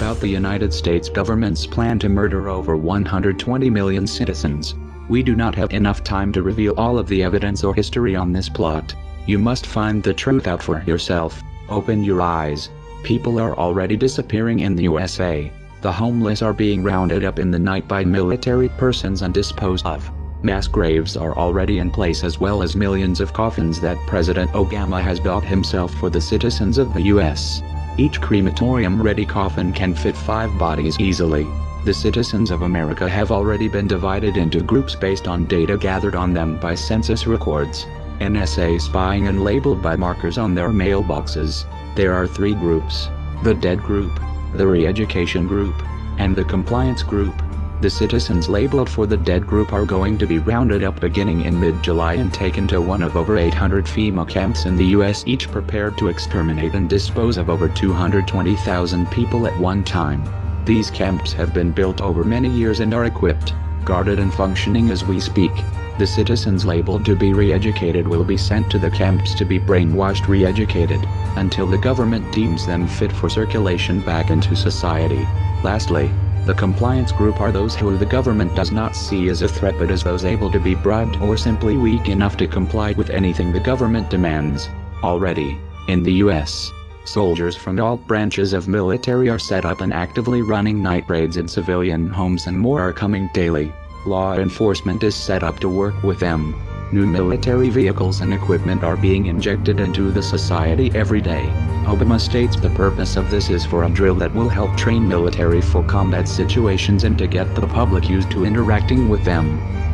about the United States government's plan to murder over 120 million citizens. We do not have enough time to reveal all of the evidence or history on this plot. You must find the truth out for yourself. Open your eyes. People are already disappearing in the USA. The homeless are being rounded up in the night by military persons and disposed of. Mass graves are already in place, as well as millions of coffins that President Obama has bought himself for the citizens of the US. Each crematorium-ready coffin can fit 5 bodies easily. The citizens of America have already been divided into groups based on data gathered on them by census records, NSA spying, and labeled by markers on their mailboxes. There are 3 groups: the dead group, the re-education group, and the compliance group. The citizens labeled for the dead group are going to be rounded up beginning in mid-July and taken to one of over 800 FEMA camps in the US, each prepared to exterminate and dispose of over 220,000 people at one time. These camps have been built over many years and are equipped, guarded, and functioning as we speak. The citizens labeled to be re-educated will be sent to the camps to be brainwashed, re-educated, until the government deems them fit for circulation back into society. Lastly, the compliance group are those who the government does not see as a threat, but as those able to be bribed or simply weak enough to comply with anything the government demands. Already, in the US, soldiers from all branches of military are set up and actively running night raids in civilian homes, and more are coming daily. Law enforcement is set up to work with them. New military vehicles and equipment are being injected into the society every day. Obama states the purpose of this is for a drill that will help train military for combat situations and to get the public used to interacting with them.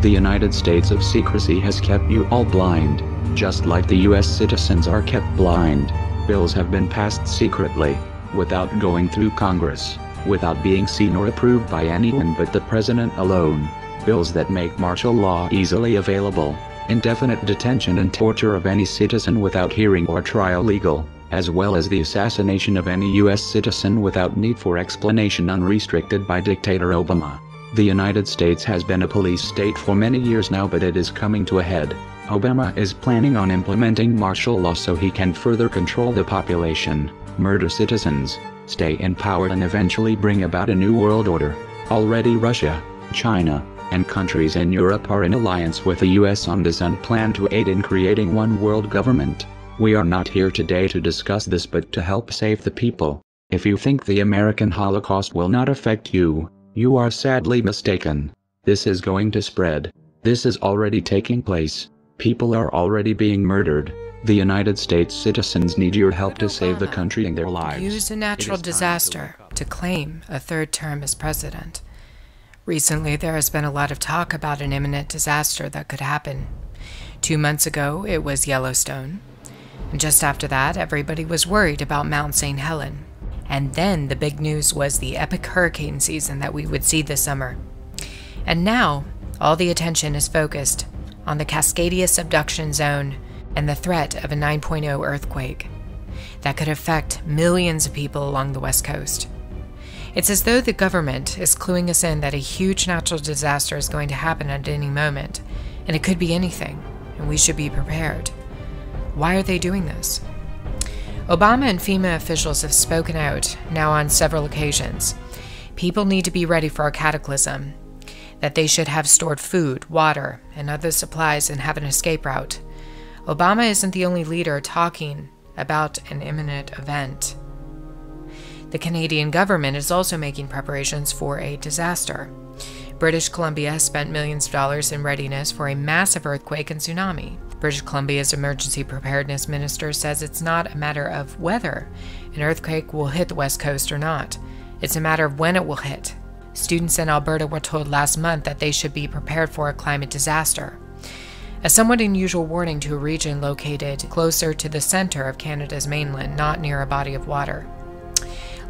The United States of secrecy has kept you all blind, just like the US citizens are kept blind. Bills have been passed secretly, without going through Congress, without being seen or approved by anyone but the president alone. Bills that make martial law easily available, indefinite detention and torture of any citizen without hearing or trial legal, as well as the assassination of any US citizen without need for explanation, unrestricted by dictator Obama. The United States has been a police state for many years now, but it is coming to a head. Obama is planning on implementing martial law so he can further control the population, murder citizens, stay in power, and eventually bring about a new world order. Already Russia, China, and countries in Europe are in alliance with the US on this and plan to aid in creating one world government. We are not here today to discuss this, but to help save the people. If you think the American Holocaust will not affect you, you are sadly mistaken. This is going to spread. This is already taking place. People are already being murdered. The United States citizens need your help to save the country and their lives. Use a natural disaster to claim a 3rd term as president. Recently, there has been a lot of talk about an imminent disaster that could happen. 2 months ago, it was Yellowstone. And just after that, everybody was worried about Mount St. Helens. And then the big news was the epic hurricane season that we would see this summer. And now, all the attention is focused on the Cascadia subduction zone and the threat of a 9.0 earthquake that could affect millions of people along the West Coast. It's as though the government is cluing us in that a huge natural disaster is going to happen at any moment, and it could be anything, and we should be prepared. Why are they doing this? Obama and FEMA officials have spoken out now on several occasions. People need to be ready for a cataclysm, that they should have stored food, water, and other supplies and have an escape route. Obama isn't the only leader talking about an imminent event. The Canadian government is also making preparations for a disaster. British Columbia spent millions of dollars in readiness for a massive earthquake and tsunami. British Columbia's emergency preparedness minister says it's not a matter of whether an earthquake will hit the West Coast or not. It's a matter of when it will hit. Students in Alberta were told last month that they should be prepared for a climate disaster. A somewhat unusual warning to a region located closer to the center of Canada's mainland, not near a body of water.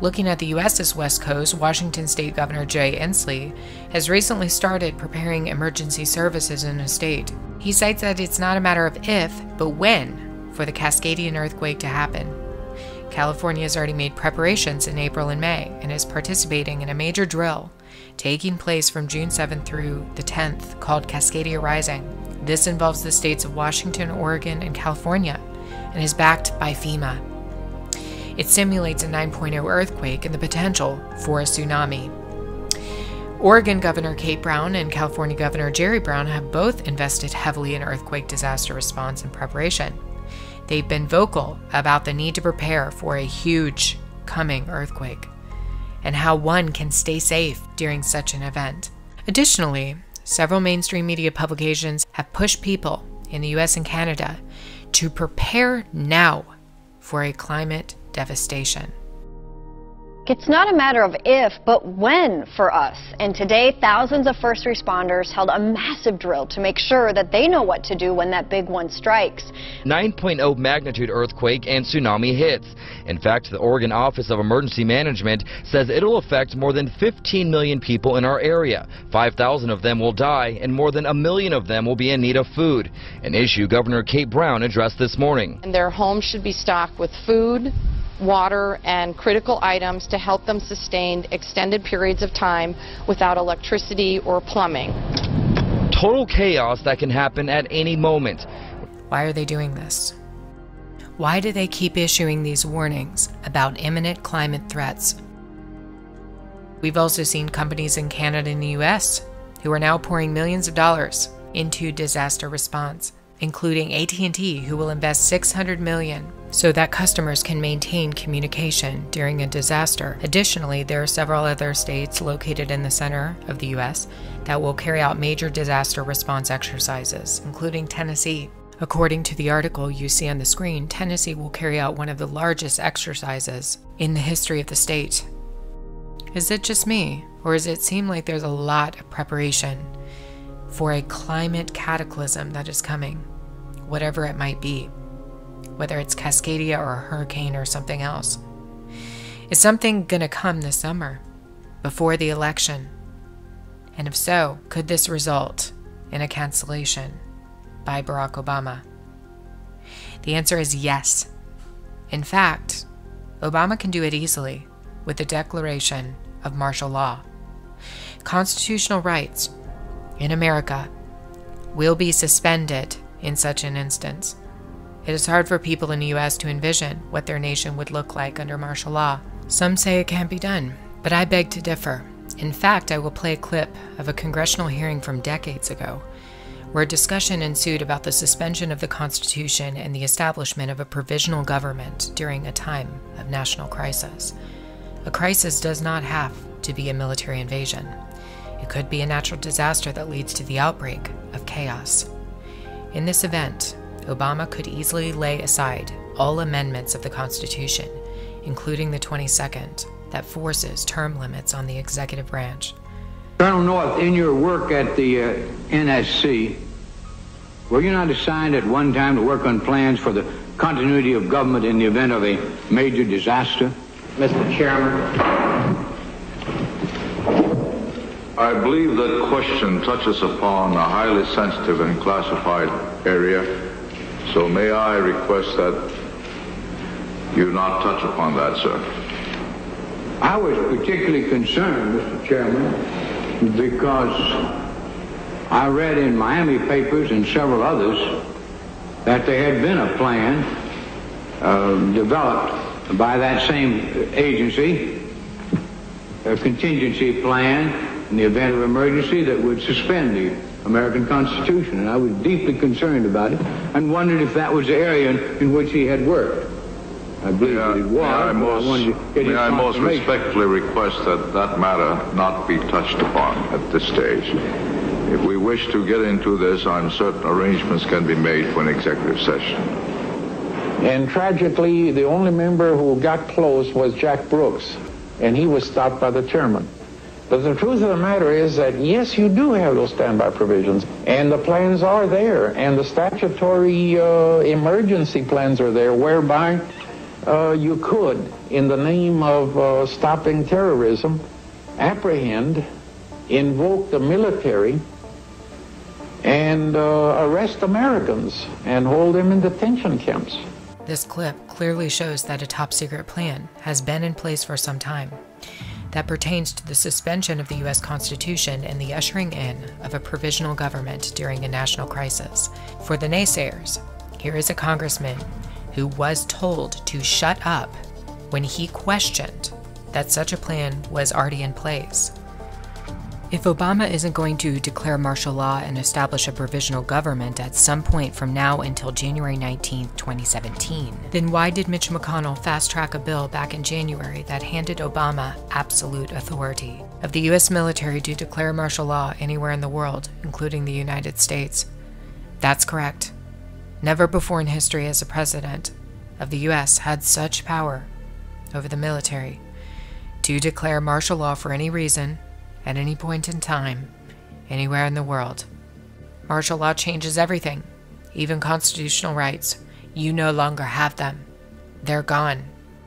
Looking at the U.S.'s West Coast, Washington State Governor Jay Inslee has recently started preparing emergency services in his state. He cites that it's not a matter of if, but when, for the Cascadian earthquake to happen. California has already made preparations in April and May and is participating in a major drill taking place from June 7th through the 10th called Cascadia Rising. This involves the states of Washington, Oregon, and California and is backed by FEMA. It simulates a 9.0 earthquake and the potential for a tsunami. Oregon Governor Kate Brown and California Governor Jerry Brown have both invested heavily in earthquake disaster response and preparation. They've been vocal about the need to prepare for a huge coming earthquake and how one can stay safe during such an event. Additionally, several mainstream media publications have pushed people in the US and Canada to prepare now for a climate devastation. It's not a matter of if, but when for us. And today, thousands of first responders held a massive drill to make sure that they know what to do when that big one strikes. 9.0 magnitude earthquake and tsunami hits. In fact, the Oregon Office of Emergency Management says it'll affect more than 15 million people in our area. 5,000 of them will die, and more than 1 million of them will be in need of food, an issue Governor Kate Brown addressed this morning. And their homes should be stocked with food, water, and critical items to help them sustain extended periods of time without electricity or plumbing. Total chaos that can happen at any moment. Why are they doing this? Why do they keep issuing these warnings about imminent climate threats? We've also seen companies in Canada and the US who are now pouring millions of dollars into disaster response, including AT&T, who will invest $600 million so that customers can maintain communication during a disaster. Additionally, there are several other states located in the center of the U.S. that will carry out major disaster response exercises, including Tennessee. According to the article you see on the screen, Tennessee will carry out one of the largest exercises in the history of the state. Is it just me, or does it seem like there's a lot of preparation for a climate cataclysm that is coming, whatever it might be, whether it's Cascadia or a hurricane or something else? Is something going to come this summer, before the election? And if so, could this result in a cancellation by Barack Obama? The answer is yes. In fact, Obama can do it easily with the declaration of martial law. Constitutional rights in America will be suspended in such an instance. It is hard for people in the U.S. to envision what their nation would look like under martial law. Some say it can't be done, but I beg to differ. In fact, I will play a clip of a congressional hearing from decades ago, where a discussion ensued about the suspension of the Constitution and the establishment of a provisional government during a time of national crisis. A crisis does not have to be a military invasion. It could be a natural disaster that leads to the outbreak of chaos. In this event, Obama could easily lay aside all amendments of the Constitution, including the 22nd, that forces term limits on the executive branch. Colonel North, in your work at the NSC, were you not assigned at one time to work on plans for the continuity of government in the event of a major disaster? Mr. Chairman. I believe that question touches upon a highly sensitive and classified area, so may I request that you not touch upon that, sir. I was particularly concerned, Mr. Chairman, because I read in Miami papers and several others that there had been a plan developed by that same agency, a contingency plan in the event of emergency that would suspend the American Constitution. And I was deeply concerned about it and wondered if that was the area in which he had worked. I believe that it was. May I most respectfully request that that matter not be touched upon at this stage. If we wish to get into this, I'm certain arrangements can be made for an executive session. And tragically, the only member who got close was Jack Brooks, and he was stopped by the chairman. But the truth of the matter is that, yes, you do have those standby provisions, and the plans are there, and the statutory emergency plans are there, whereby you could, in the name of stopping terrorism, apprehend, invoke the military, and arrest Americans and hold them in detention camps. This clip clearly shows that a top-secret plan has been in place for some time that pertains to the suspension of the U.S. Constitution and the ushering in of a provisional government during a national crisis. For the naysayers, here is a congressman who was told to shut up when he questioned that such a plan was already in place. If Obama isn't going to declare martial law and establish a provisional government at some point from now until January 19, 2017, then why did Mitch McConnell fast-track a bill back in January that handed Obama absolute authority of the U.S. military to declare martial law anywhere in the world, including the United States? That's correct. Never before in history has a president of the U.S. had such power over the military to declare martial law for any reason, at any point in time, anywhere in the world. Martial law changes everything, even constitutional rights. You no longer have them. They're gone,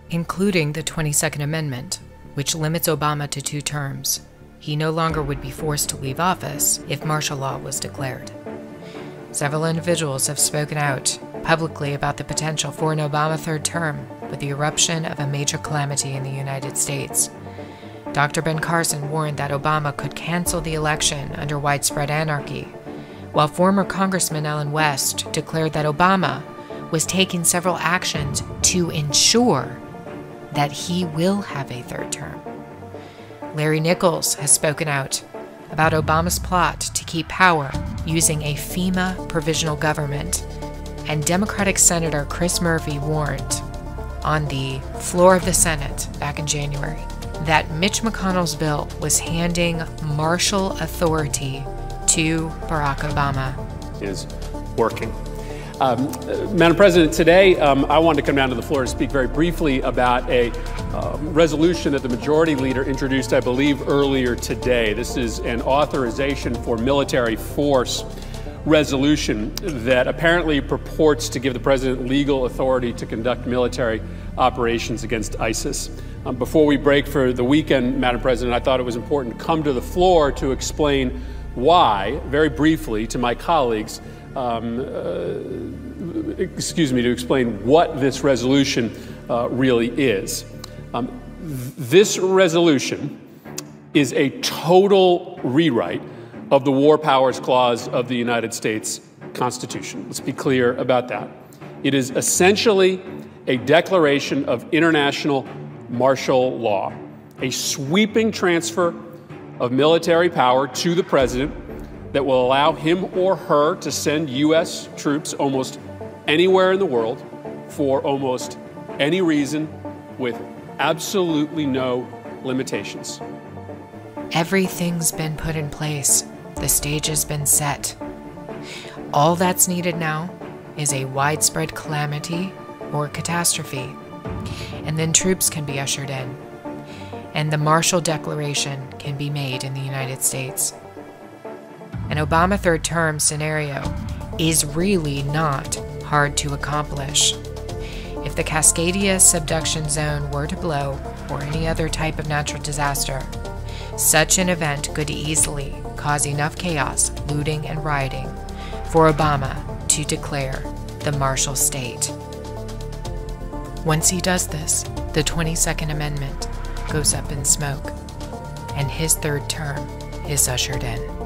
including the 22nd Amendment, which limits Obama to 2 terms. He no longer would be forced to leave office if martial law was declared. Several individuals have spoken out publicly about the potential for an Obama 3rd term with the eruption of a major calamity in the United States. Dr. Ben Carson warned that Obama could cancel the election under widespread anarchy, while former Congressman Allen West declared that Obama was taking several actions to ensure that he will have a 3rd term. Larry Nichols has spoken out about Obama's plot to keep power using a FEMA provisional government, and Democratic Senator Chris Murphy warned on the floor of the Senate back in January that Mitch McConnell's bill was handing martial authority to Barack Obama. Is working. Madam President, today I wanted to come down to the floor to speak very briefly about a resolution that the Majority Leader introduced, I believe, earlier today. This is an authorization for military force resolution that apparently purports to give the President legal authority to conduct military operations against ISIS. Before we break for the weekend, Madam President, I thought it was important to come to the floor to explain why, very briefly, to my colleagues, to explain what this resolution really is. This resolution is a total rewrite of the War Powers Clause of the United States Constitution. Let's be clear about that. It is essentially a declaration of international martial law, a sweeping transfer of military power to the President that will allow him or her to send U.S. troops almost anywhere in the world for almost any reason with absolutely no limitations. Everything's been put in place. The stage has been set. All that's needed now is a widespread calamity or catastrophe, and then troops can be ushered in, and the martial declaration can be made in the United States. An Obama 3rd term scenario is really not hard to accomplish. If the Cascadia subduction zone were to blow, or any other type of natural disaster, such an event could easily cause enough chaos, looting, and rioting for Obama to declare the martial state. Once he does this, the 22nd Amendment goes up in smoke, and his 3rd term is ushered in.